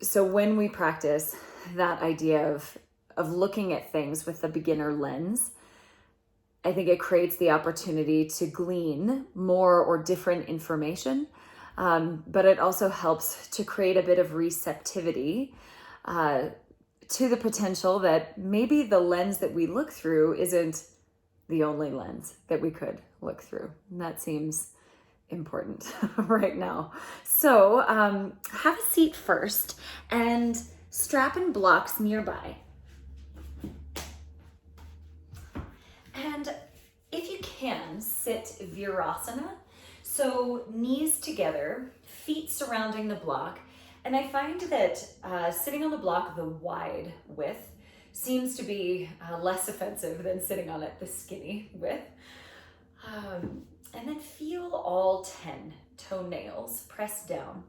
so when we practice that idea of looking at things with the beginner lens, I think it creates the opportunity to glean more or different information, but it also helps to create a bit of receptivity to the potential that maybe the lens that we look through isn't the only lens that we could look through. And that seems important right now. So have a seat first and strap in blocks nearby. And if you can, sit Virasana. So knees together, feet surrounding the block. And I find that sitting on the block the wide width seems to be less offensive than sitting on it the skinny width. And then feel all 10 toenails press down.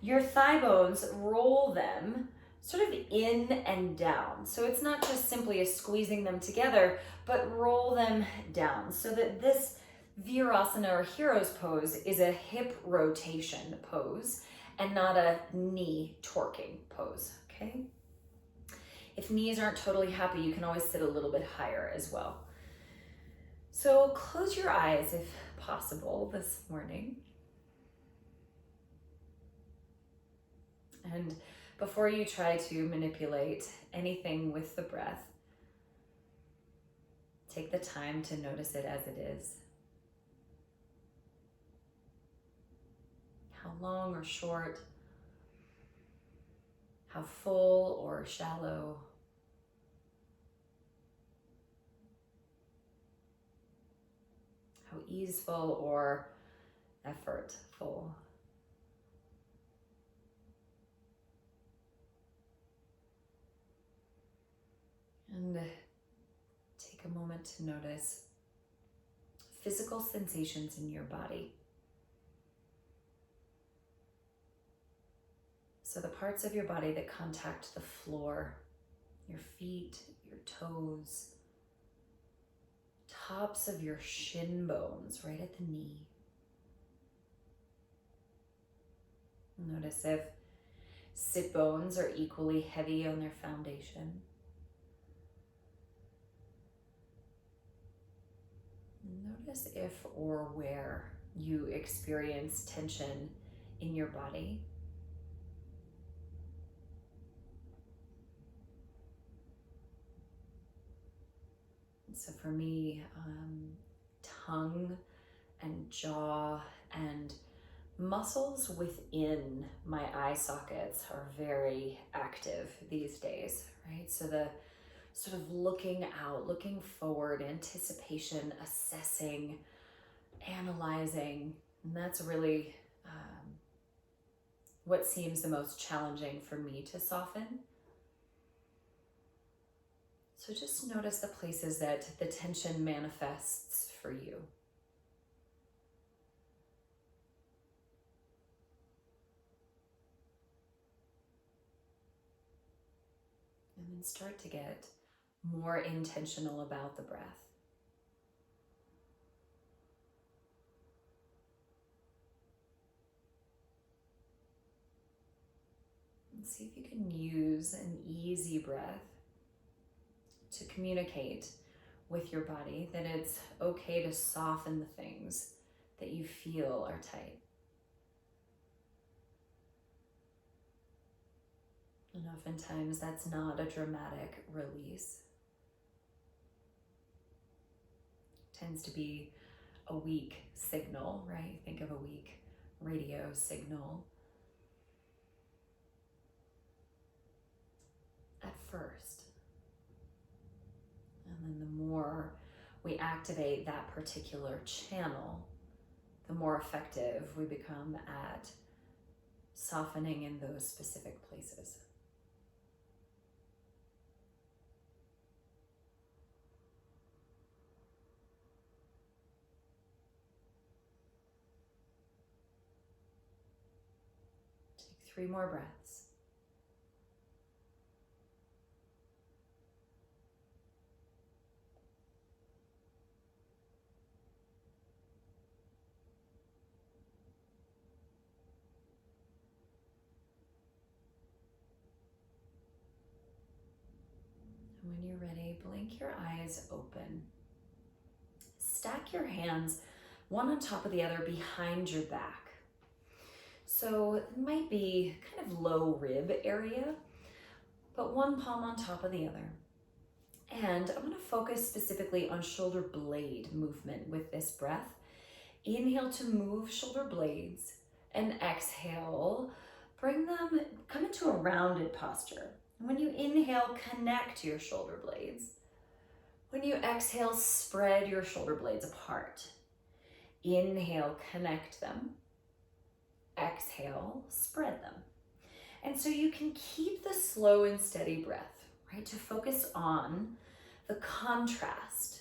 Your thigh bones, roll them sort of in and down. So it's not just simply a squeezing them together, but roll them down so that this Virasana or hero's pose is a hip rotation pose and not a knee torquing pose, okay? If knees aren't totally happy, you can always sit a little bit higher as well. So close your eyes if possible this morning. And before you try to manipulate anything with the breath, take the time to notice it as it is. How long or short, how full or shallow. How easeful or effortful. And take a moment to notice physical sensations in your body. So the parts of your body that contact the floor, your feet, your toes, tops of your shin bones right at the knee. Notice if sit bones are equally heavy on their foundation. Notice if or where you experience tension in your body. So for me, tongue and jaw and muscles within my eye sockets are very active these days, right? So the sort of looking out, looking forward, anticipation, assessing, analyzing, and that's really what seems the most challenging for me to soften. So just notice the places that the tension manifests for you. And then start to get more intentional about the breath. And see if you can use an easy breath to communicate with your body that it's okay to soften the things that you feel are tight. And oftentimes that's not a dramatic release. It tends to be a weak signal, right? Think of a weak radio signal at first. And then the more we activate that particular channel, the more effective we become at softening in those specific places. Take 3 more breaths. blink your eyes open. Stack your hands one on top of the other behind your back. So it might be kind of low rib area, but one palm on top of the other. And I'm going to focus specifically on shoulder blade movement with this breath. Inhale to move shoulder blades, and exhale, come into a rounded posture. When you inhale, connect your shoulder blades. When you exhale, spread your shoulder blades apart. Inhale, connect them. Exhale, spread them. And so you can keep the slow and steady breath, right? To focus on the contrast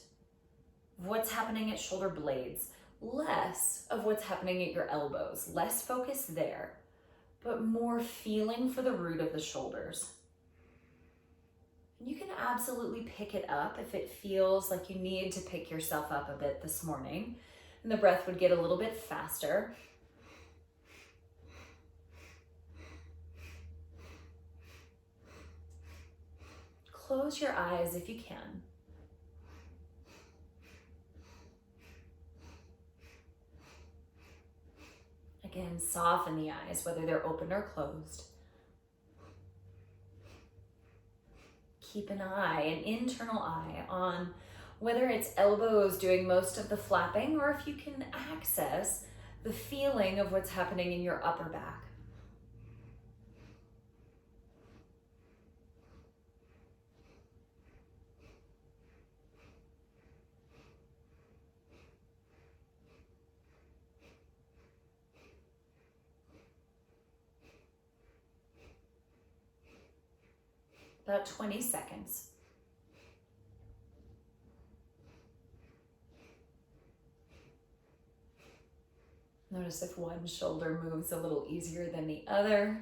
of what's happening at shoulder blades, less of what's happening at your elbows, less focus there, but more feeling for the root of the shoulders. You can absolutely pick it up if it feels like you need to pick yourself up a bit this morning, and the breath would get a little bit faster. Close your eyes if you can. Again, soften the eyes, whether they're open or closed. Keep an internal eye on whether it's elbows doing most of the flapping or if you can access the feeling of what's happening in your upper back. About 20 seconds. Notice if one shoulder moves a little easier than the other.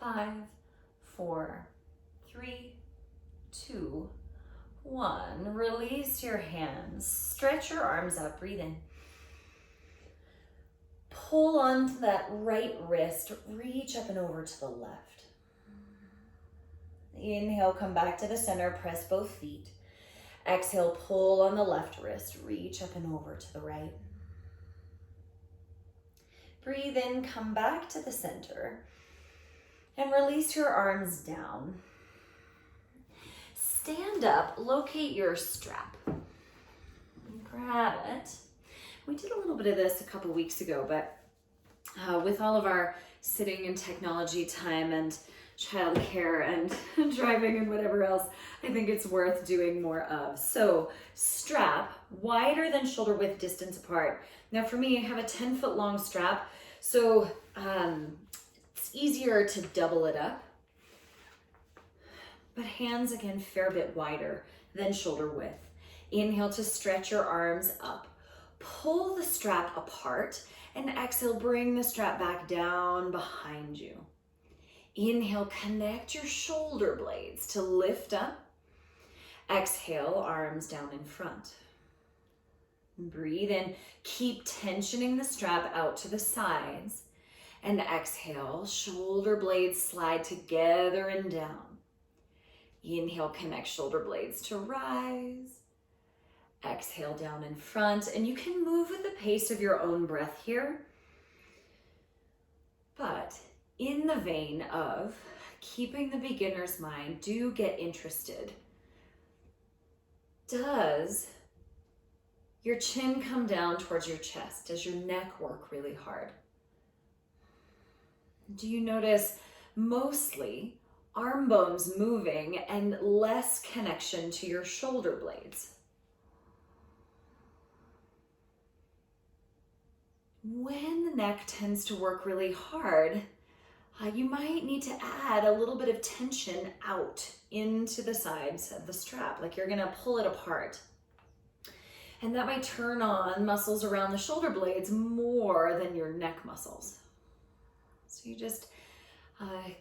5, 4, 3, 2, 1. Release your hands. Stretch your arms up. Breathe in. Pull onto that right wrist, reach up and over to the left. Inhale, come back to the center, press both feet. Exhale, pull on the left wrist, reach up and over to the right. Breathe in, come back to the center, and release your arms down. Stand up, locate your strap. Grab it. We did a little bit of this a couple weeks ago, but with all of our sitting and technology time and childcare and driving and whatever else, I think it's worth doing more of. So strap wider than shoulder width distance apart. Now for me, I have a 10-foot long strap, so it's easier to double it up. But hands, again, fair bit wider than shoulder width. Inhale to stretch your arms up. Pull the strap apart and exhale, bring the strap back down behind you. Inhale, connect your shoulder blades to lift up. Exhale, arms down in front. Breathe in, keep tensioning the strap out to the sides. And exhale, shoulder blades slide together and down. Inhale, connect shoulder blades to rise. Exhale, down in front, and you can move with the pace of your own breath here. But in the vein of keeping the beginner's mind, do get interested. Does your chin come down towards your chest? Does your neck work really hard? Do you notice mostly arm bones moving and less connection to your shoulder blades? When the neck tends to work really hard, you might need to add a little bit of tension out into the sides of the strap, like you're gonna pull it apart. And that might turn on muscles around the shoulder blades more than your neck muscles. So you just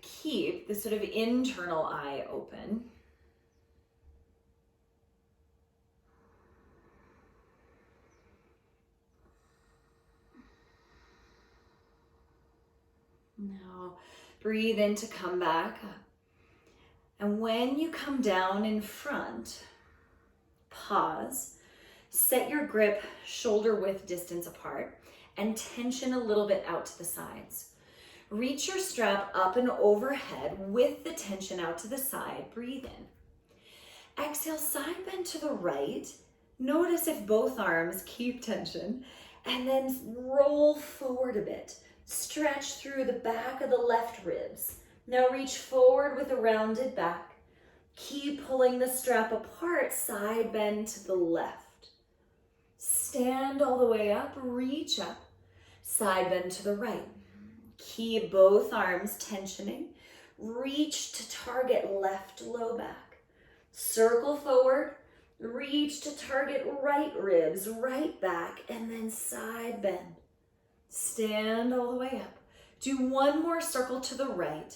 keep this sort of internal eye open. Now, breathe in to come back. And when you come down in front, pause, set your grip shoulder width distance apart, and tension a little bit out to the sides. Reach your strap up and overhead with the tension out to the side. Breathe in. Exhale, side bend to the right. Notice if both arms keep tension, and then roll forward a bit. Stretch through the back of the left ribs. Now reach forward with a rounded back. Keep pulling the strap apart, side bend to the left. Stand all the way up, reach up, side bend to the right. Keep both arms tensioning. Reach to target left low back. Circle forward, reach to target right ribs, right back, and then side bend. Stand all the way up. Do one more circle to the right.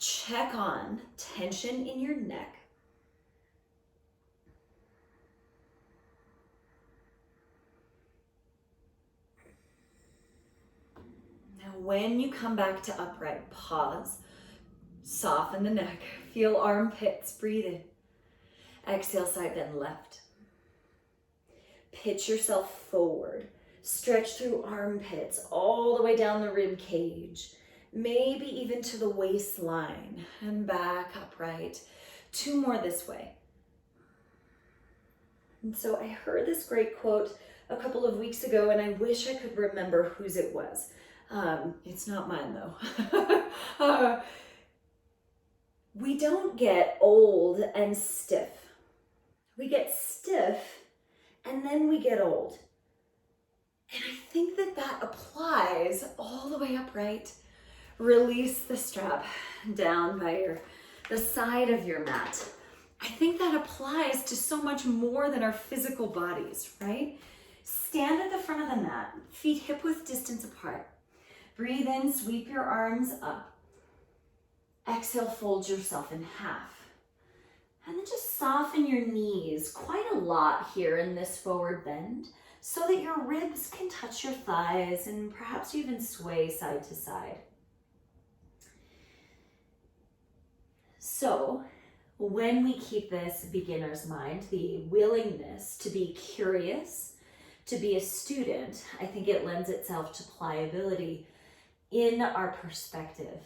Check on tension in your neck. Now when you come back to upright, pause, soften the neck, feel armpits, breathe in. Exhale, side bend left. Pitch yourself forward. Stretch through armpits all the way down the rib cage, maybe even to the waistline, and back upright. Two more this way. And so I heard this great quote a couple of weeks ago, and I wish I could remember whose it was. It's not mine though. We don't get old and stiff. We get stiff and then we get old. And I think that applies all the way upright. Release the strap down by the side of your mat. I think that applies to so much more than our physical bodies, right? Stand at the front of the mat, feet hip width distance apart. Breathe in, sweep your arms up. Exhale, fold yourself in half. And then just soften your knees quite a lot here in this forward bend so that your ribs can touch your thighs and perhaps even sway side to side. So when we keep this beginner's mind, the willingness to be curious, to be a student, I think it lends itself to pliability in our perspective,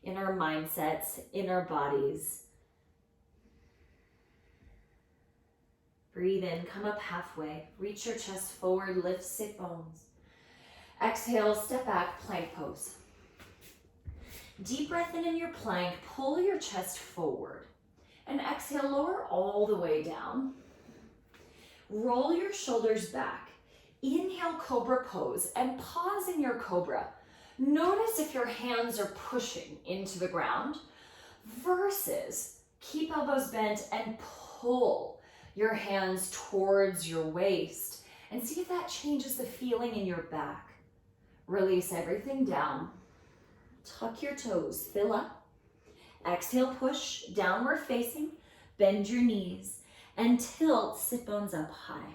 in our mindsets, in our bodies. Breathe in, come up halfway, reach your chest forward, lift sit bones. Exhale, step back, plank pose. Deep breath in your plank, pull your chest forward. And exhale, lower all the way down. Roll your shoulders back. Inhale, cobra pose, and pause in your cobra. Notice if your hands are pushing into the ground versus keep elbows bent and pull your hands towards your waist and see if that changes the feeling in your back. Release everything down. Tuck your toes, fill up. Exhale, push, downward facing, bend your knees and tilt, sit bones up high.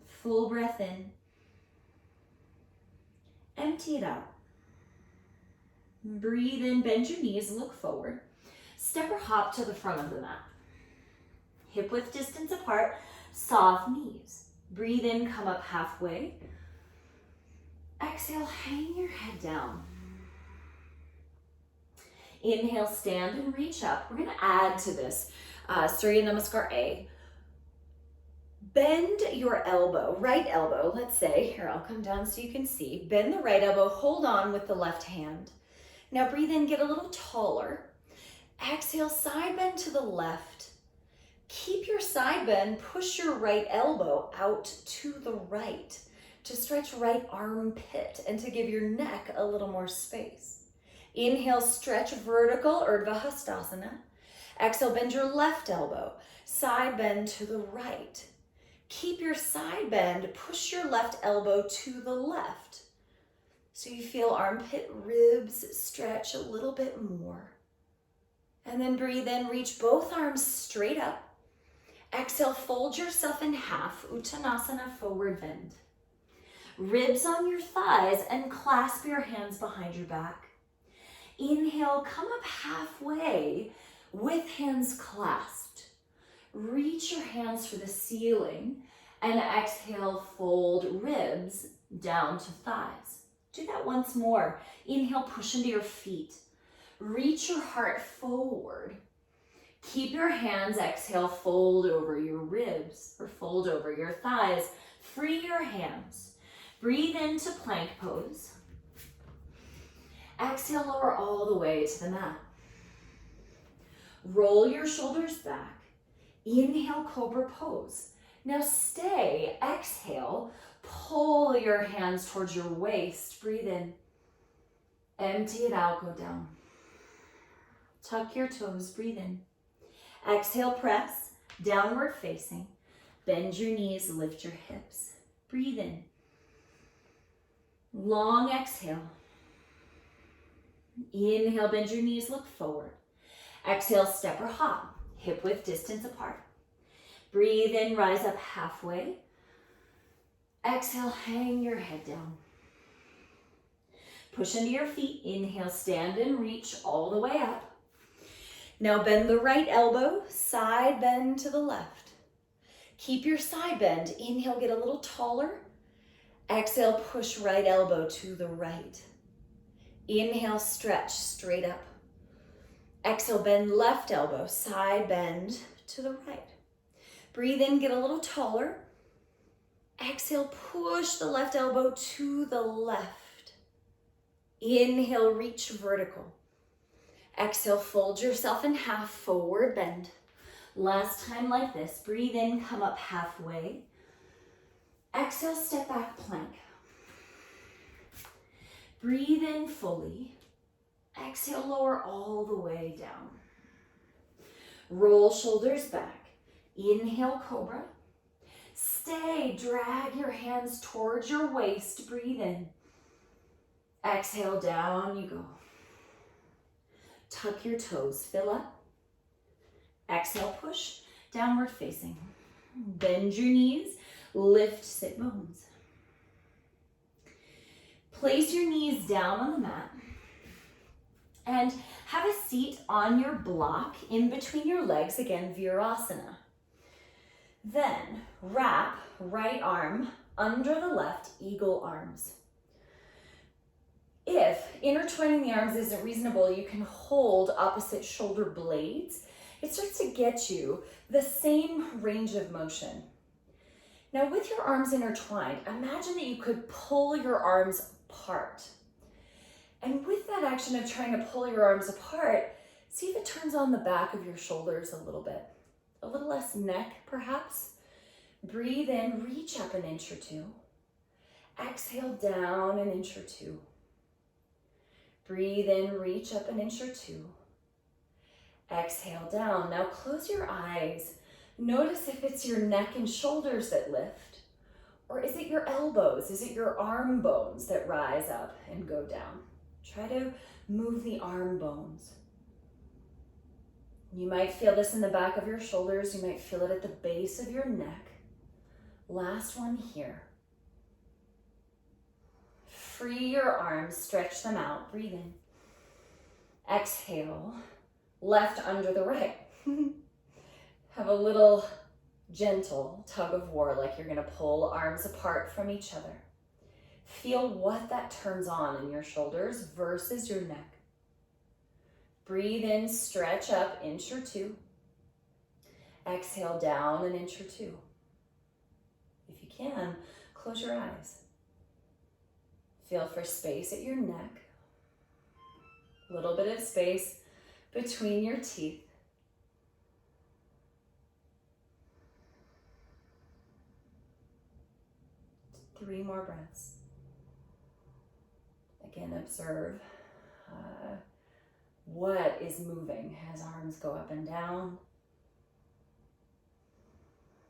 Full breath in. Empty it out. Breathe in, bend your knees, look forward. Step or hop to the front of the mat. Hip width distance apart, soft knees. Breathe in, come up halfway. Exhale, hang your head down. Inhale, stand and reach up. We're gonna add to this Surya Namaskar A. Bend your elbow, right elbow, let's say. Here, I'll come down so you can see. Bend the right elbow, hold on with the left hand. Now breathe in, get a little taller. Exhale, side bend to the left. Keep your side bend, push your right elbow out to the right to stretch right armpit and to give your neck a little more space. Inhale, stretch vertical, Urdhva Hastasana. Exhale, bend your left elbow, side bend to the right. Keep your side bend, push your left elbow to the left. So you feel armpit ribs stretch a little bit more. And then breathe in, reach both arms straight up. Exhale, fold yourself in half, Uttanasana, forward bend. Ribs on your thighs and clasp your hands behind your back. Inhale, come up halfway with hands clasped. Reach your hands for the ceiling and exhale, fold ribs down to thighs. Do that once more. Inhale, push into your feet. Reach your heart forward. Keep your hands, exhale, fold over your ribs or fold over your thighs. Free your hands. Breathe into plank pose. Exhale, lower all the way to the mat. Roll your shoulders back. Inhale, cobra pose. Now stay, exhale, pull your hands towards your waist. Breathe in. Empty it out, go down. Tuck your toes, breathe in. Exhale, press, downward facing. Bend your knees, lift your hips. Breathe in. Long exhale. Inhale, bend your knees, look forward. Exhale, step or hop, hip width distance apart. Breathe in, rise up halfway. Exhale, hang your head down. Push into your feet. Inhale, stand and reach all the way up. Now bend the right elbow, side bend to the left. Keep your side bend. Inhale, get a little taller. Exhale, push right elbow to the right. Inhale, stretch straight up. Exhale, bend left elbow, side bend to the right. Breathe in, get a little taller. Exhale, push the left elbow to the left. Inhale, reach vertical. Exhale, fold yourself in half, forward bend. Last time like this. Breathe in, come up halfway. Exhale, step back, plank. Breathe in fully. Exhale, lower all the way down. Roll shoulders back. Inhale, cobra. Stay, drag your hands towards your waist. Breathe in. Exhale, down you go. Tuck your toes, fill up. Exhale, push, downward facing. Bend your knees, lift sit bones. Place your knees down on the mat and have a seat on your block in between your legs, again, Virasana. Then wrap right arm under the left, eagle arms. If intertwining the arms isn't reasonable, you can hold opposite shoulder blades. It starts to get you the same range of motion. Now with your arms intertwined, imagine that you could pull your arms apart. And with that action of trying to pull your arms apart, see if it turns on the back of your shoulders a little bit. A little less neck, perhaps. Breathe in, reach up an inch or two. Exhale, down an inch or two. Breathe in, reach up an inch or two. Exhale, down. Now close your eyes. Notice if it's your neck and shoulders that lift, or is it your elbows? Is it your arm bones that rise up and go down? Try to move the arm bones. You might feel this in the back of your shoulders. You might feel it at the base of your neck. Last one here. Free your arms, stretch them out, breathe in. Exhale, left under the right. Have a little gentle tug of war, like you're gonna pull arms apart from each other. Feel what that turns on in your shoulders versus your neck. Breathe in, stretch up, inch or two. Exhale, down an inch or two. If you can, close your eyes. Feel for space at your neck. A little bit of space between your teeth. Three more breaths. Again, observe what is moving as arms go up and down.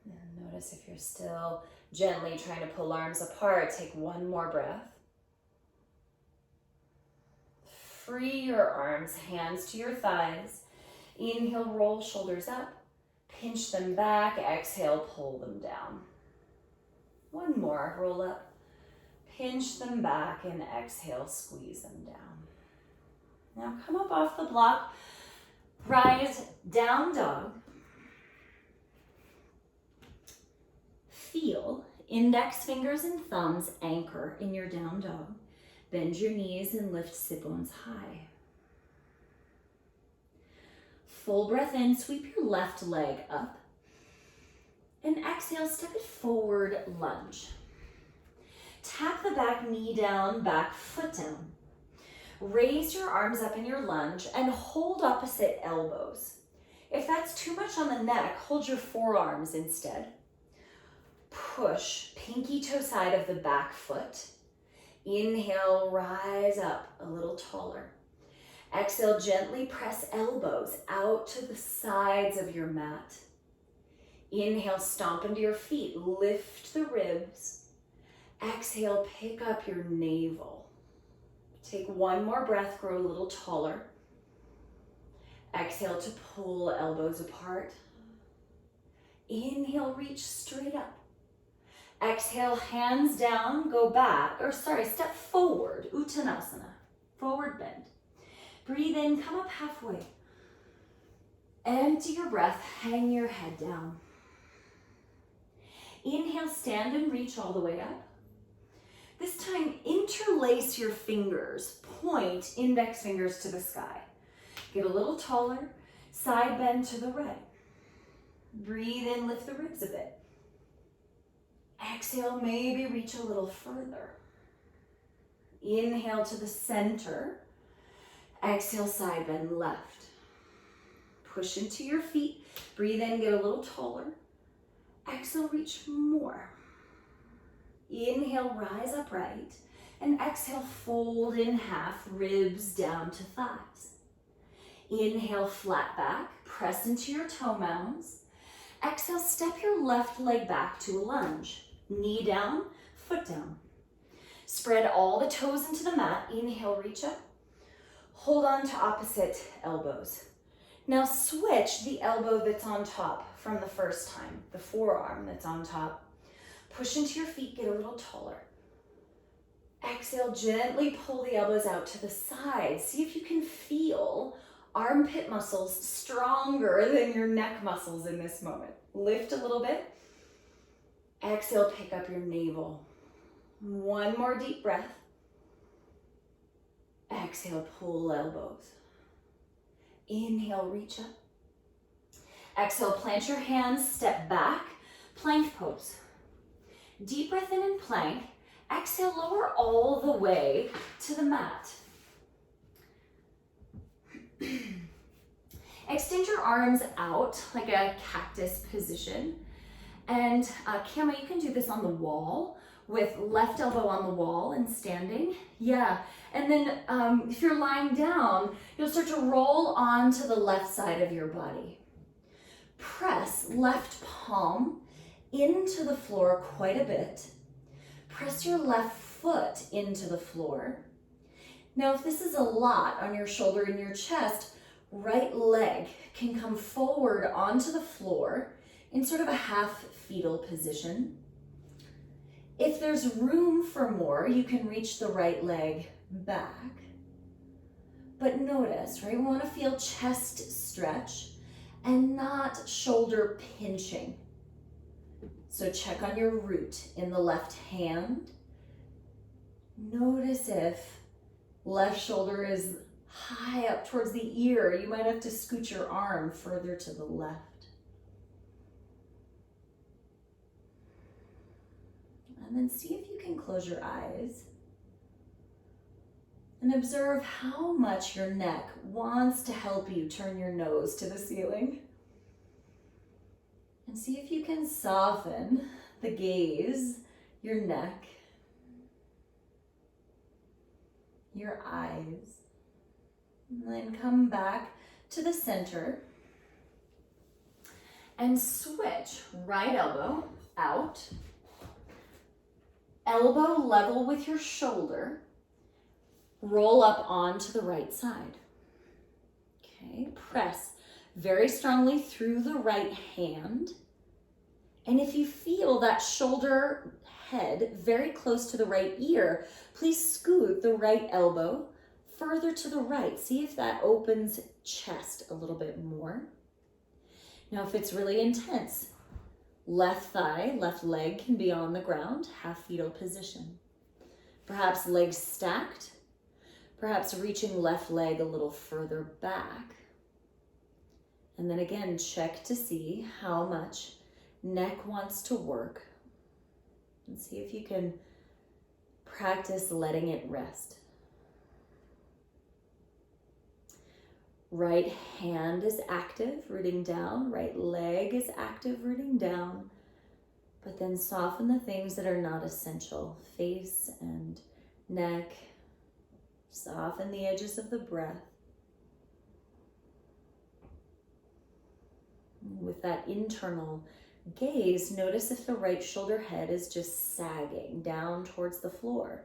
And notice if you're still gently trying to pull arms apart, take one more breath. Free your arms, hands to your thighs. Inhale, roll shoulders up. Pinch them back. Exhale, pull them down. One more, roll up. Pinch them back and exhale, squeeze them down. Now come up off the block, rise, down dog. Feel index fingers and thumbs anchor in your down dog. Bend your knees and lift sit bones high. Full breath in, sweep your left leg up. And exhale, step it forward, lunge. Tap the back knee down, back foot down. Raise your arms up in your lunge and hold opposite elbows. If that's too much on the neck, hold your forearms instead. Push pinky toe side of the back foot. Inhale, rise up a little taller. Exhale, gently press elbows out to the sides of your mat. Inhale, stomp into your feet, lift the ribs. Exhale, pick up your navel. Take one more breath, grow a little taller. Exhale to pull elbows apart. Inhale, reach straight up. Exhale, hands down, go back, step forward, Uttanasana, forward bend. Breathe in, come up halfway. Empty your breath, hang your head down. Inhale, stand and reach all the way up. This time, interlace your fingers, point index fingers to the sky. Get a little taller, side bend to the right. Breathe in, lift the ribs a bit. Exhale, maybe reach a little further. Inhale to the center. Exhale, side bend left. Push into your feet. Breathe in, get a little taller. Exhale, reach more. Inhale, rise upright. And exhale, fold in half, ribs down to thighs. Inhale, flat back, press into your toe mounds. Exhale, step your left leg back to a lunge. Knee down, foot down. Spread all the toes into the mat. Inhale, reach up. Hold on to opposite elbows. Now switch the elbow that's on top from the first time, the forearm that's on top. Push into your feet, get a little taller. Exhale, gently pull the elbows out to the side. See if you can feel armpit muscles stronger than your neck muscles in this moment. Lift a little bit. Exhale, pick up your navel. One more deep breath. Exhale, pull elbows. Inhale, reach up. Exhale, plant your hands, step back, plank pose. Deep breath in and plank. Exhale, lower all the way to the mat. Extend your arms out like a cactus position. And Kama, you can do this on the wall with left elbow on the wall and standing. Yeah, and then if you're lying down, you'll start to roll onto the left side of your body. Press left palm into the floor quite a bit. Press your left foot into the floor. Now, if this is a lot on your shoulder and your chest, right leg can come forward onto the floor in sort of a half fetal position. If there's room for more, you can reach the right leg back. But notice, right, we want to feel chest stretch and not shoulder pinching. So check on your root in the left hand. Notice if left shoulder is high up towards the ear. You might have to scoot your arm further to the left. And then see if you can close your eyes and observe how much your neck wants to help you turn your nose to the ceiling. And see if you can soften the gaze, your neck, your eyes. And then come back to the center and switch right elbow out. Elbow level with your shoulder. Roll up onto the right side. Okay, press very strongly through the right hand. And if you feel that shoulder head very close to the right ear, please scoot the right elbow further to the right. See if that opens chest a little bit more. Now, if it's really intense, left thigh, left leg can be on the ground, half fetal position. Perhaps legs stacked, perhaps reaching left leg a little further back. And then again, check to see how much neck wants to work. And see if you can practice letting it rest. Right hand is active, rooting down. Right leg is active, rooting down. But then soften the things that are not essential. Face and neck. Soften the edges of the breath. With that internal gaze, notice if the right shoulder head is just sagging down towards the floor.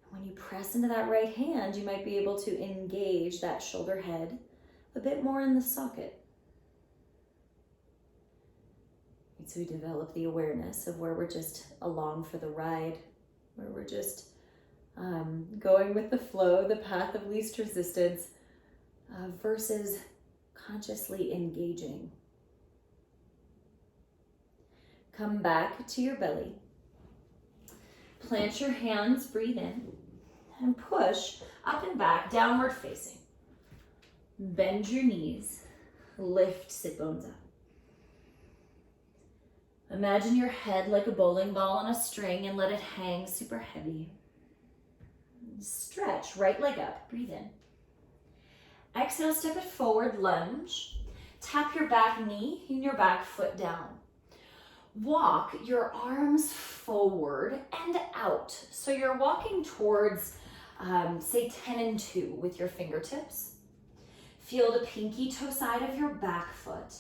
When you press into that right hand, you might be able to engage that shoulder head a bit more in the socket. So we develop the awareness of where we're just along for the ride, where we're just going with the flow, the path of least resistance, versus consciously engaging. Come back to your belly. Plant your hands, breathe in, and push up and back, downward facing. Bend your knees, lift sit bones up. Imagine your head like a bowling ball on a string and let it hang super heavy. Stretch, right leg up, breathe in. Exhale, step it forward, lunge. Tap your back knee and your back foot down. Walk your arms forward and out. So you're walking towards, say 10 and 2 with your fingertips. Feel the pinky toe side of your back foot.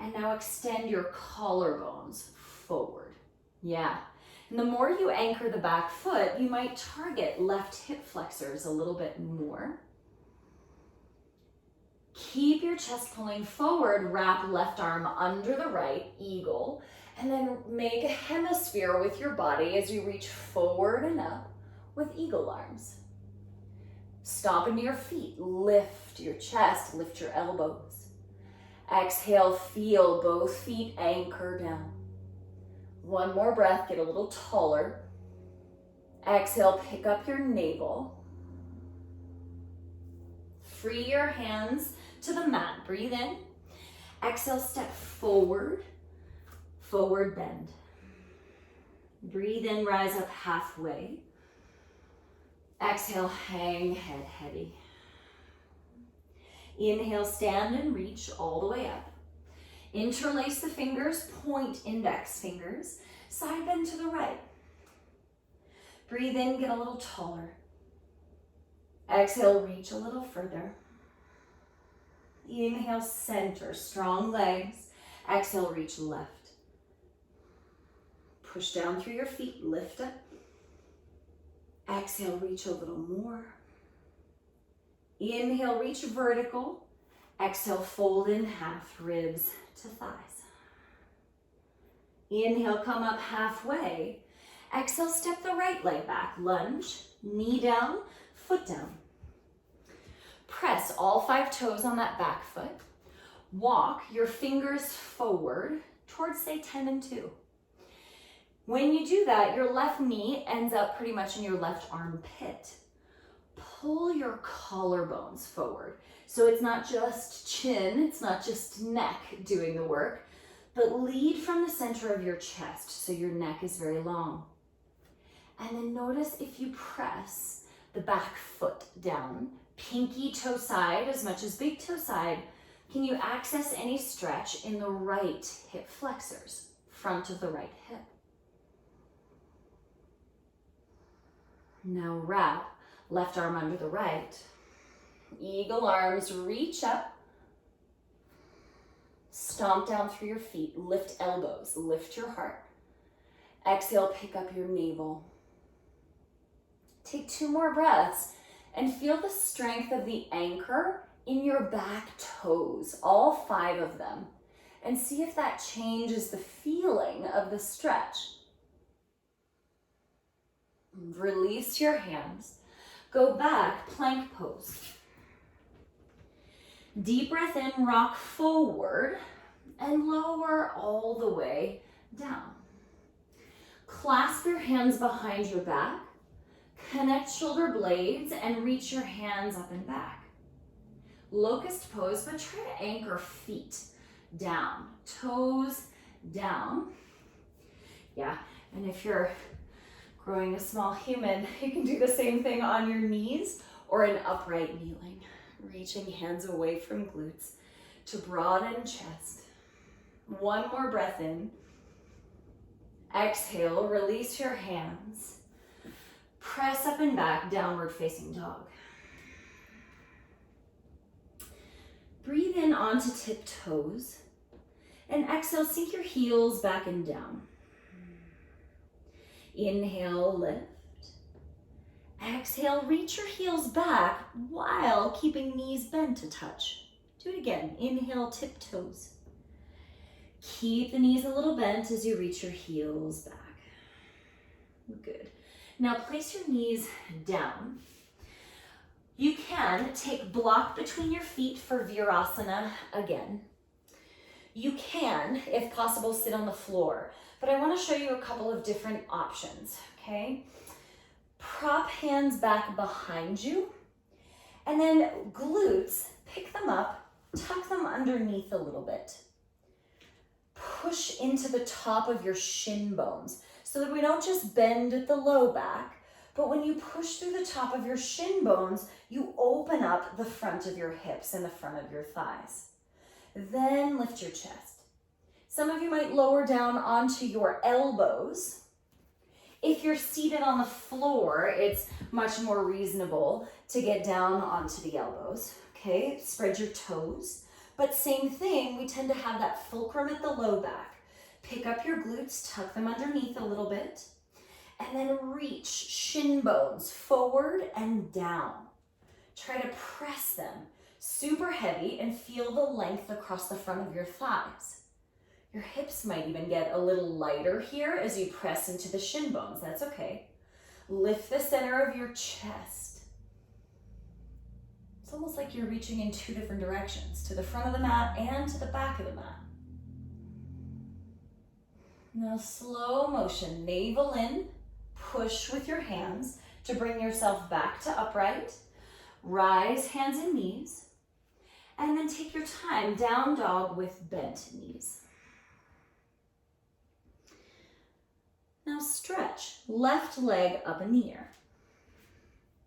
And now extend your collarbones forward. Yeah. And the more you anchor the back foot, you might target left hip flexors a little bit more. Keep your chest pulling forward, wrap left arm under the right, eagle, and then make a hemisphere with your body as you reach forward and up with eagle arms. Stomp into your feet, lift your chest, lift your elbows. Exhale, feel both feet anchor down. One more breath, get a little taller. Exhale, pick up your navel. Free your hands to the mat, breathe in. Exhale, step forward, forward bend. Breathe in, rise up halfway. Exhale, hang head heavy. Inhale, stand and reach all the way up. Interlace the fingers, point index fingers, side bend to the right. Breathe in, get a little taller. Exhale, reach a little further. Inhale, center, strong legs. Exhale, reach left. Push down through your feet, lift up. Exhale, reach a little more. Inhale, reach vertical. Exhale, fold in half, ribs to thighs. Inhale, come up halfway. Exhale, step the right leg back, lunge, knee down, foot down. Press all 5 toes on that back foot. Walk your fingers forward towards, say, 10 and 2. When you do that, your left knee ends up pretty much in your left armpit. Pull your collarbones forward. So it's not just chin, it's not just neck doing the work, but lead from the center of your chest so your neck is very long. And then notice if you press the back foot down, pinky toe side as much as big toe side, can you access any stretch in the right hip flexors, front of the right hip? Now wrap left arm under the right. Eagle arms, reach up. Stomp down through your feet, lift elbows, lift your heart. Exhale, pick up your navel. Take 2 more breaths and feel the strength of the anchor in your back toes, all 5 of them, and see if that changes the feeling of the stretch. Release your hands. Go back, plank pose. Deep breath in, rock forward, and lower all the way down. Clasp your hands behind your back, connect shoulder blades, and reach your hands up and back. Locust pose, but try to anchor feet down, toes down. Yeah, and if you're growing a small human, you can do the same thing on your knees or an upright kneeling. Reaching hands away from glutes to broaden chest. One more breath in. Exhale, release your hands. Press up and back, downward facing dog. Breathe in onto tiptoes. And exhale, sink your heels back and down. Inhale, lift. Exhale, reach your heels back while keeping knees bent a touch. Do it again. Inhale, tiptoes. Keep the knees a little bent as you reach your heels back. Good. Now place your knees down. You can take block between your feet for Virasana again. You can, if possible, sit on the floor, but I want to show you a couple of different options, okay? Prop hands back behind you, and then glutes, pick them up, tuck them underneath a little bit. Push into the top of your shin bones so that we don't just bend at the low back, but when you push through the top of your shin bones, you open up the front of your hips and the front of your thighs. Then lift your chest. Some of you might lower down onto your elbows. If you're seated on the floor, it's much more reasonable to get down onto the elbows, okay? Spread your toes. But same thing, we tend to have that fulcrum at the low back. Pick up your glutes, tuck them underneath a little bit, and then reach shin bones forward and down. Try to press them super heavy and feel the length across the front of your thighs. Your hips might even get a little lighter here as you press into the shin bones. That's okay. Lift the center of your chest. It's almost like you're reaching in two different directions, to the front of the mat and to the back of the mat. Now slow motion, navel in, push with your hands to bring yourself back to upright. Rise hands and knees, and then take your time, down dog with bent knees. Now stretch, left leg up in the air.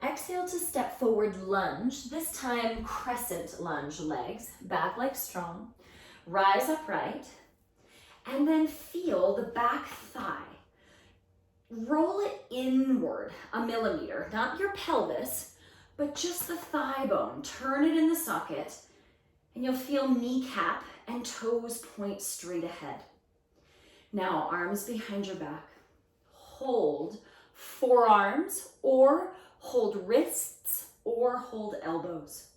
Exhale to step forward lunge, this time crescent lunge, legs, back leg strong. Rise upright, and then feel the back thigh. Roll it inward a millimeter, not your pelvis, but just the thigh bone. Turn it in the socket, and you'll feel kneecap and toes point straight ahead. Now arms behind your back. Hold forearms or hold wrists or hold elbows.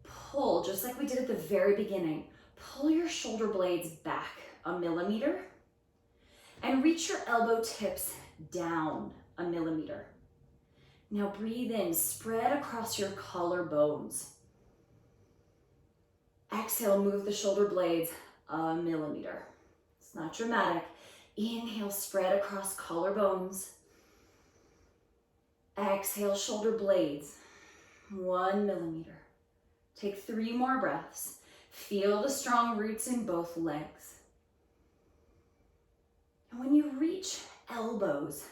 Pull, just like we did at the very beginning, pull your shoulder blades back a millimeter and reach your elbow tips down a millimeter. Now breathe in, spread across your collarbones. Exhale, move the shoulder blades a millimeter. It's not dramatic. Inhale, spread across collarbones. Exhale, shoulder blades, 1 millimeter. Take 3 more breaths. Feel the strong roots in both legs. And when you reach elbows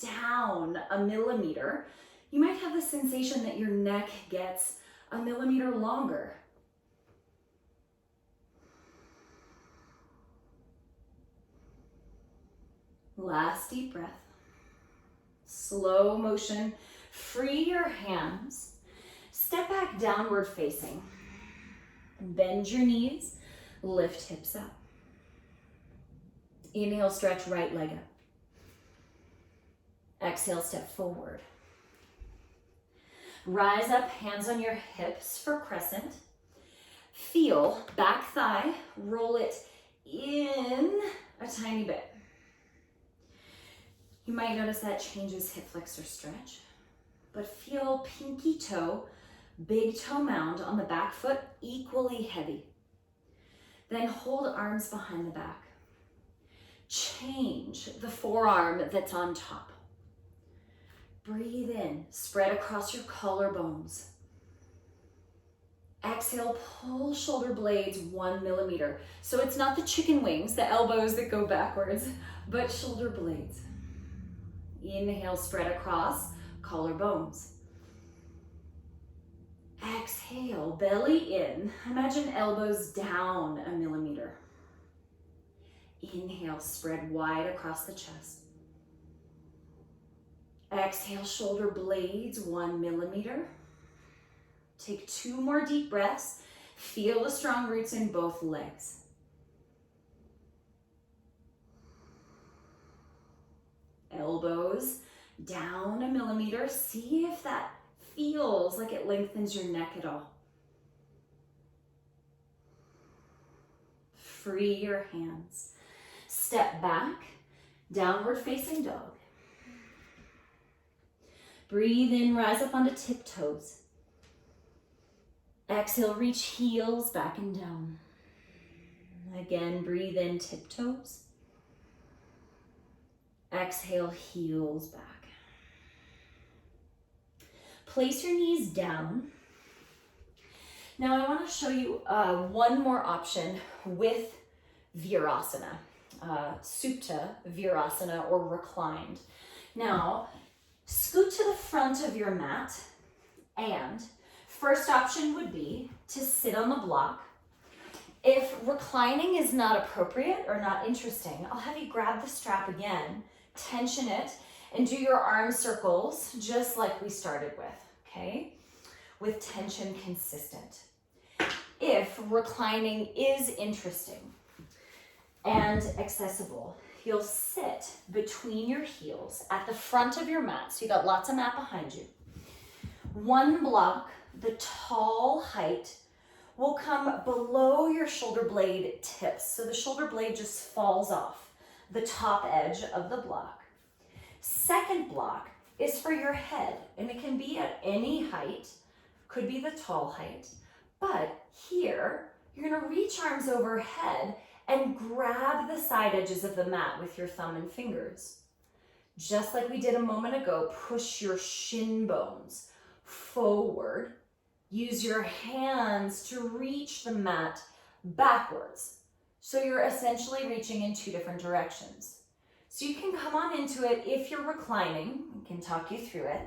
down a millimeter, you might have the sensation that your neck gets a millimeter longer. Last deep breath. Slow motion. Free your hands. Step back downward facing. Bend your knees. Lift hips up. Inhale, stretch right leg up. Exhale, step forward. Rise up, hands on your hips for crescent. Feel back thigh. Roll it in a tiny bit. You might notice that changes hip flexor stretch. but feel pinky toe, big toe mound on the back foot equally heavy. Then hold arms behind the back. Change the forearm that's on top. Breathe in, spread across your collarbones. Exhale, pull shoulder blades 1 millimeter. So it's not the chicken wings, the elbows that go backwards, but shoulder blades. Inhale, spread across, collarbones. Exhale, belly in. Imagine elbows down 1 millimeter. Inhale, spread wide across the chest. Exhale, shoulder blades 1 millimeter. Take 2 more deep breaths. Feel the strong roots in both legs. Elbows down 1 millimeter. See if that feels like it lengthens your neck at all. Free your hands. Step back, downward facing dog. Breathe in, rise up onto tiptoes. Exhale, reach heels back and down. Again, breathe in, tiptoes. Exhale, heels back. Place your knees down. Now I want to show you one more option with Virasana, Supta Virasana, or reclined. Now, scoot to the front of your mat, and first option would be to sit on the block. If reclining is not appropriate or not interesting, I'll have you grab the strap again, tension it, and do your arm circles just like we started with, okay? With tension consistent. If reclining is interesting and accessible, you'll sit between your heels at the front of your mat, so you got lots of mat behind you. One block, the tall height, will come below your shoulder blade tips. So the shoulder blade just falls off the top edge of the block. Second block is for your head, and it can be at any height, could be the tall height, but here you're gonna reach arms overhead and grab the side edges of the mat with your thumb and fingers. Just like we did a moment ago, push your shin bones forward. Use your hands to reach the mat backwards. So you're essentially reaching in 2 different directions. So you can come on into it if you're reclining. I can talk you through it.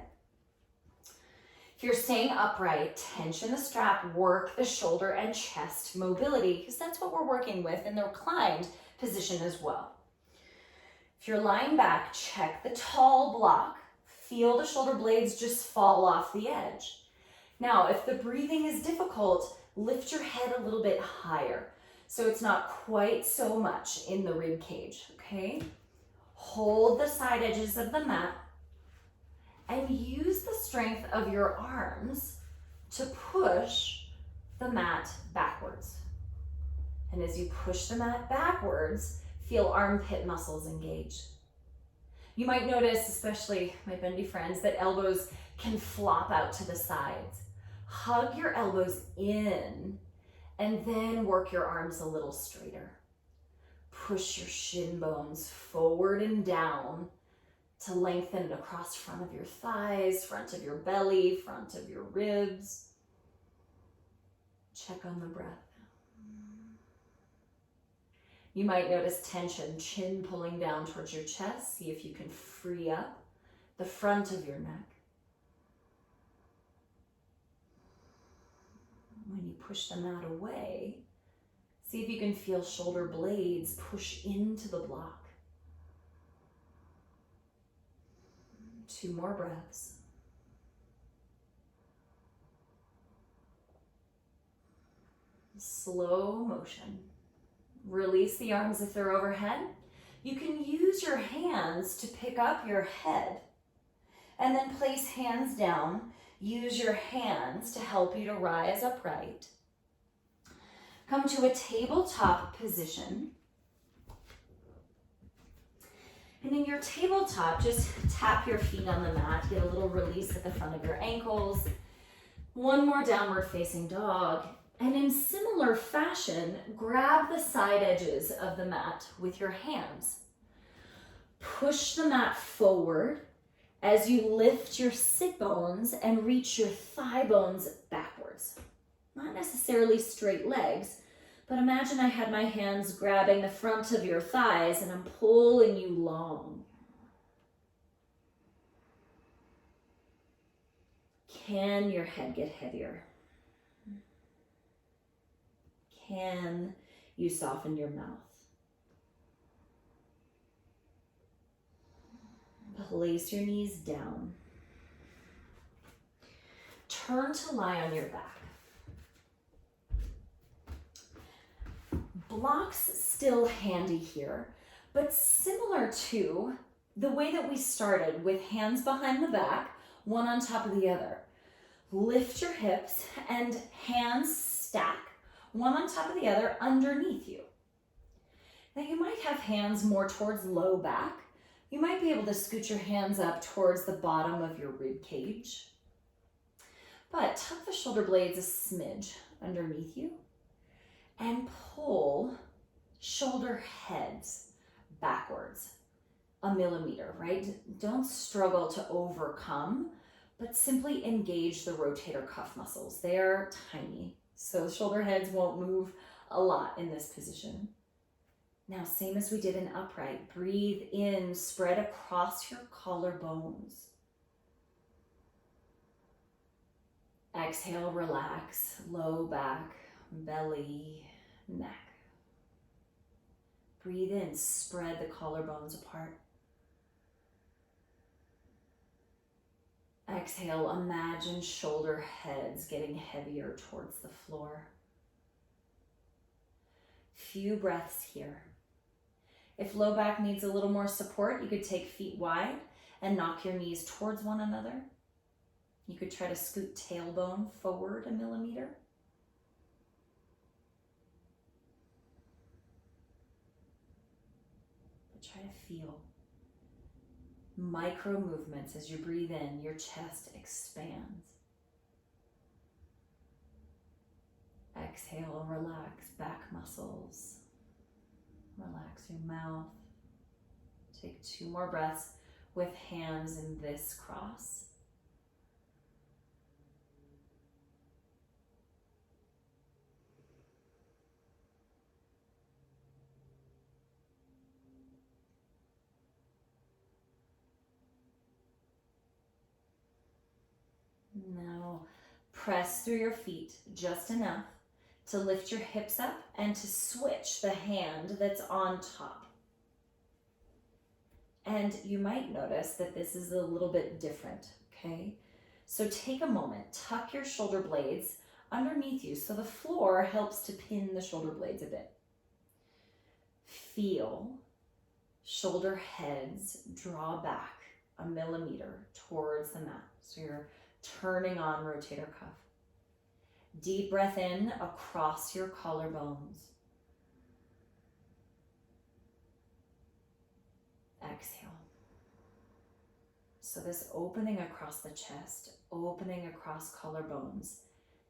If you're staying upright, tension the strap, work the shoulder and chest mobility, because that's what we're working with in the reclined position as well. If you're lying back, check the tall block. Feel the shoulder blades just fall off the edge. Now, if the breathing is difficult, lift your head a little bit higher so it's not quite so much in the rib cage, okay? Hold the side edges of the mat and use the strength of your arms to push the mat backwards. And as you push the mat backwards, feel armpit muscles engage. You might notice, especially my bendy friends, that elbows can flop out to the sides. Hug your elbows in and then work your arms a little straighter. Push your shin bones forward and down to lengthen across front of your thighs, front of your belly, front of your ribs. Check on the breath. You might notice tension, chin pulling down towards your chest. See if you can free up the front of your neck. When you push the mat away, see if you can feel shoulder blades push into the block. 2 more breaths. Slow motion. Release the arms if they're overhead. You can use your hands to pick up your head and then place hands down. Use your hands to help you to rise upright. Come to a tabletop position. And in your tabletop, just tap your feet on the mat, get a little release at the front of your ankles. One more downward facing dog. And in similar fashion, grab the side edges of the mat with your hands. Push the mat forward as you lift your sit bones and reach your thigh bones backwards. Not necessarily straight legs, but imagine I had my hands grabbing the front of your thighs and I'm pulling you long. Can your head get heavier? Can you soften your mouth? Place your knees down. Turn to lie on your back. Blocks still handy here, but similar to the way that we started with hands behind the back, one on top of the other. Lift your hips and hands stack, one on top of the other underneath you. Now you might have hands more towards low back. You might be able to scoot your hands up towards the bottom of your rib cage. But tuck the shoulder blades a smidge underneath you and pull shoulder heads backwards a millimeter, right? Don't struggle to overcome, but simply engage the rotator cuff muscles. They are tiny, so shoulder heads won't move a lot in this position. Now, same as we did in upright, breathe in, spread across your collarbones. Exhale, relax, low back, belly, neck. Breathe in, spread the collarbones apart. Exhale, imagine shoulder heads getting heavier towards the floor. Few breaths here. If low back needs a little more support, you could take feet wide and knock your knees towards one another. You could try to scoot tailbone forward a millimeter. But try to feel micro movements as you breathe in, your chest expands. Exhale, relax back muscles. Relax your mouth. Take 2 more breaths with hands in this cross. Now press through your feet just enough to lift your hips up and to switch the hand that's on top. And you might notice that this is a little bit different, okay? So take a moment, tuck your shoulder blades underneath you so the floor helps to pin the shoulder blades a bit. Feel shoulder heads draw back a millimeter towards the mat. So you're turning on rotator cuff. Deep breath in across your collarbones. Exhale. So this opening across the chest, opening across collarbones,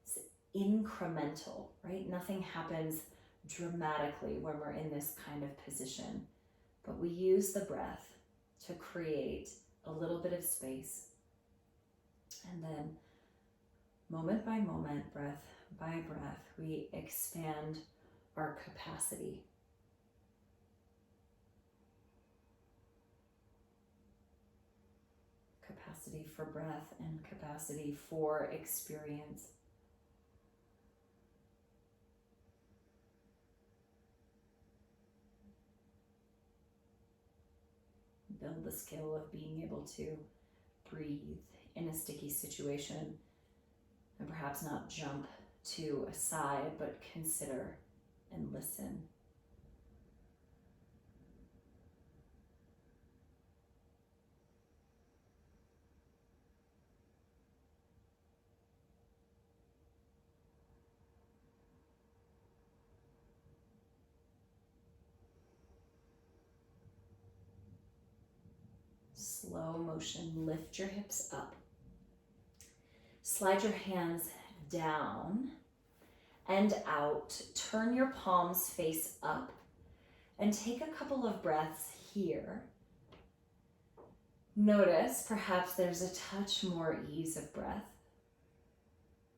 is incremental, right? Nothing happens dramatically when we're in this kind of position, but we use the breath to create a little bit of space. And then moment by moment, breath by breath, we expand our capacity. Capacity for breath and capacity for experience. Build the skill of being able to breathe in a sticky situation and perhaps not jump to a side, but consider and listen. slow motion, lift your hips up. Slide your hands down and out. Turn your palms face up and take a couple of breaths here. Notice perhaps there's a touch more ease of breath.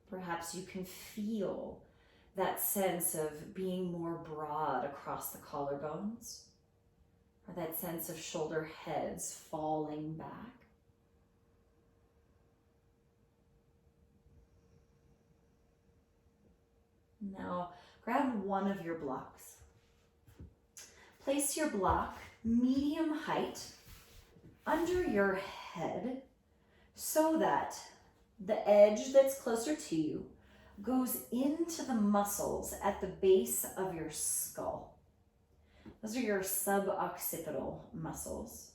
Perhaps you can feel that sense of being more broad across the collarbones, or that sense of shoulder heads falling back. Now, grab one of your blocks. Place your block medium height under your head so that the edge that's closer to you goes into the muscles at the base of your skull. Those are your suboccipital muscles.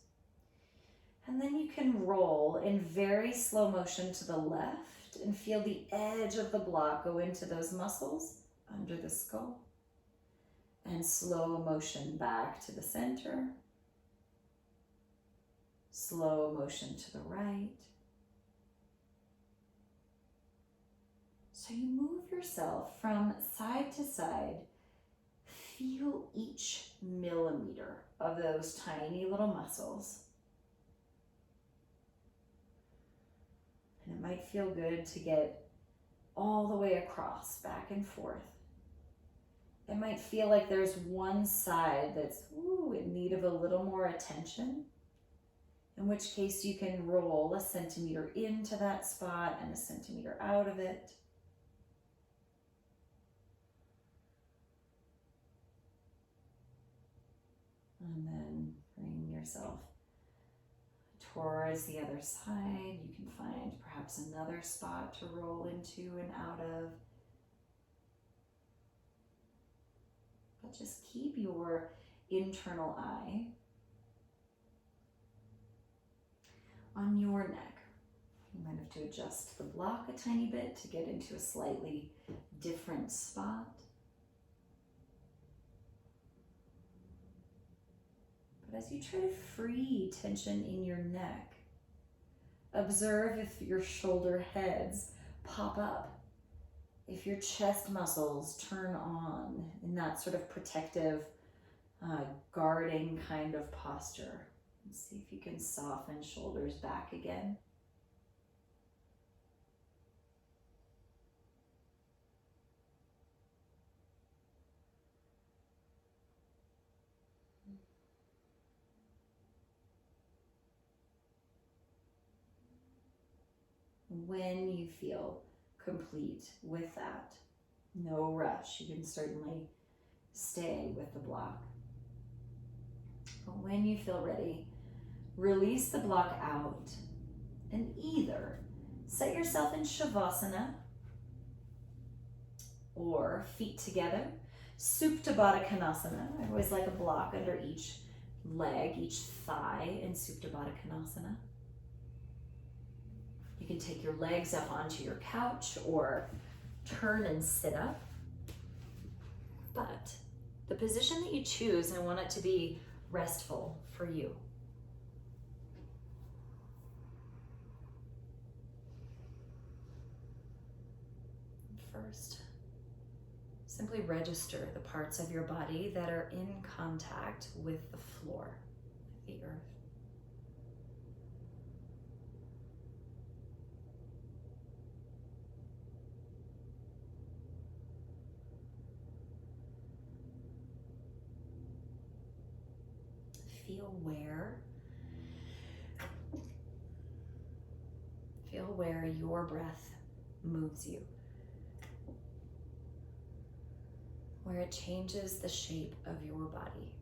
And then you can roll in very slow motion to the left and feel the edge of the block go into those muscles under the skull. And slow motion back to the center. Slow motion to the right. So you move yourself from side to side. Feel each millimeter of those tiny little muscles. And it might feel good to get all the way across, back and forth. It might feel like there's one side that's in need of a little more attention, in which case you can roll a centimeter into that spot and a centimeter out of it. And then bring yourself towards the other side. You can find perhaps another spot to roll into and out of. But just keep your internal eye on your neck. You might have to adjust the block a tiny bit to get into a slightly different spot. But as you try to free tension in your neck, observe if your shoulder heads pop up, if your chest muscles turn on in that sort of protective, guarding kind of posture. And see if you can soften shoulders back again. When you feel complete with that, no rush. You can certainly stay with the block. But when you feel ready, release the block out and either set yourself in Shavasana or feet together, Supta Baddha Konasana. I always like a block under each leg, each thigh in Supta Baddha Konasana. You can take your legs up onto your couch or turn and sit up. But the position that you choose, I want it to be restful for you. First, simply register the parts of your body that are in contact with the floor, the earth. Feel where your breath moves you, where it changes the shape of your body.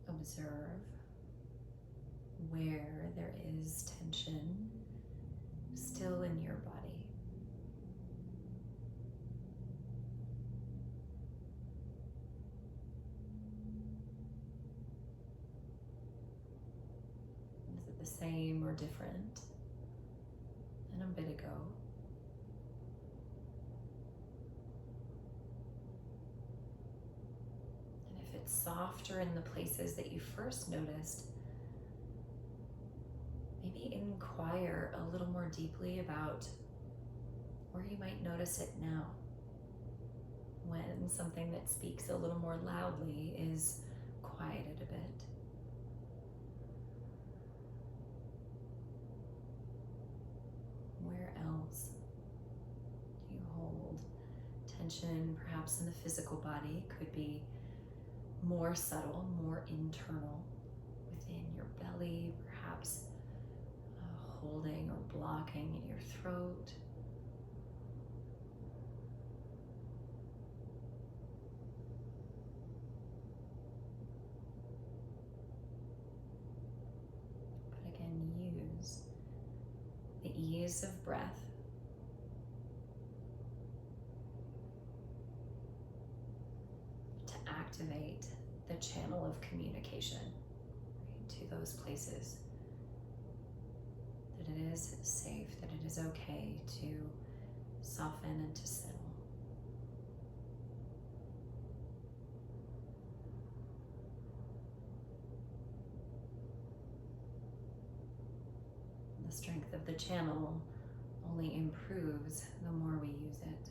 Observe where there is tension still in your body. Is it the same or different than a bit ago? And if it's softer in the places that you first noticed, maybe inquire a little more deeply about where you might notice it now, when something that speaks a little more loudly is quieted a bit. Where else do you hold tension? Perhaps in the physical body, could be more subtle, more internal, within your belly, perhaps holding or blocking in your throat. But again, use the ease of breath to activate the channel of communication, right, to those places that it is safe, that it is okay to soften and to settle. The strength of the channel only improves the more we use it.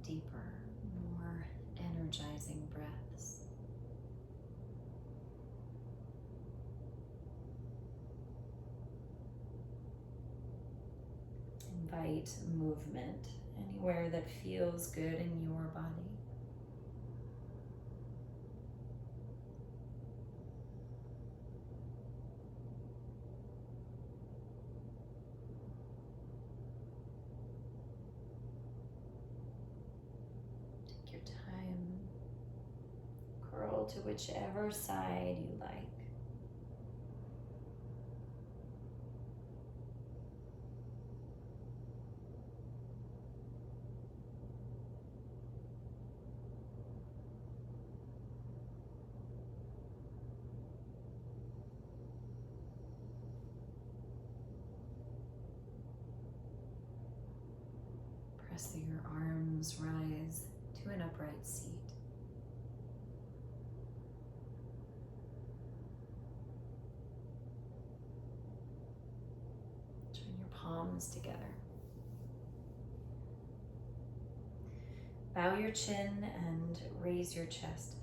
Deeper, more energizing breaths. Invite movement anywhere that feels good in your body. Take your time. Curl to whichever side you like. Press through your arms, rise to an upright seat. Join your palms together. Bow your chin and raise your chest.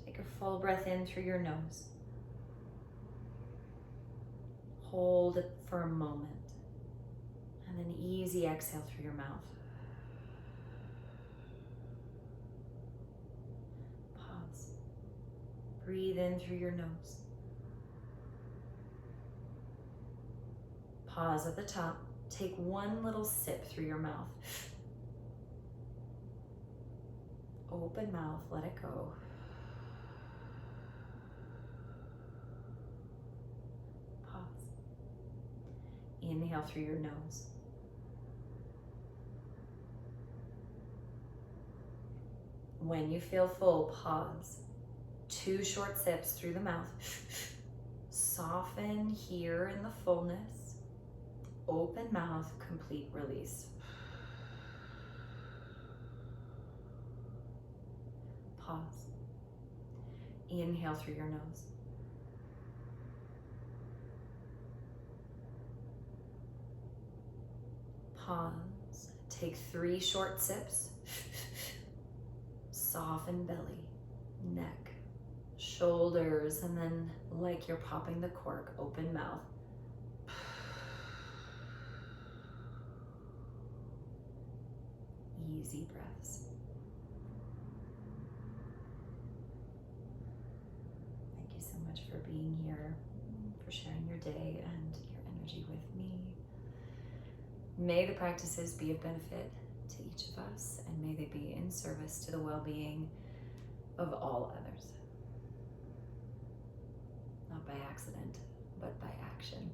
Take a full breath in through your nose. Hold it for a moment. And then easy exhale through your mouth. Pause. Breathe in through your nose. Pause at the top. Take one little sip through your mouth. Open mouth, let it go. Pause. Inhale through your nose. When you feel full, pause. 2 short sips through the mouth. Soften here in the fullness. Open mouth, complete release. Pause. Inhale through your nose. Pause. Take 3 short sips. Soften belly, neck, shoulders, and then like you're popping the cork, open mouth. Easy breaths. Thank you so much for being here, for sharing your day and your energy with me. May the practices be of benefit to each of us, and may they be in service to the well-being of all others. Not by accident, but by action.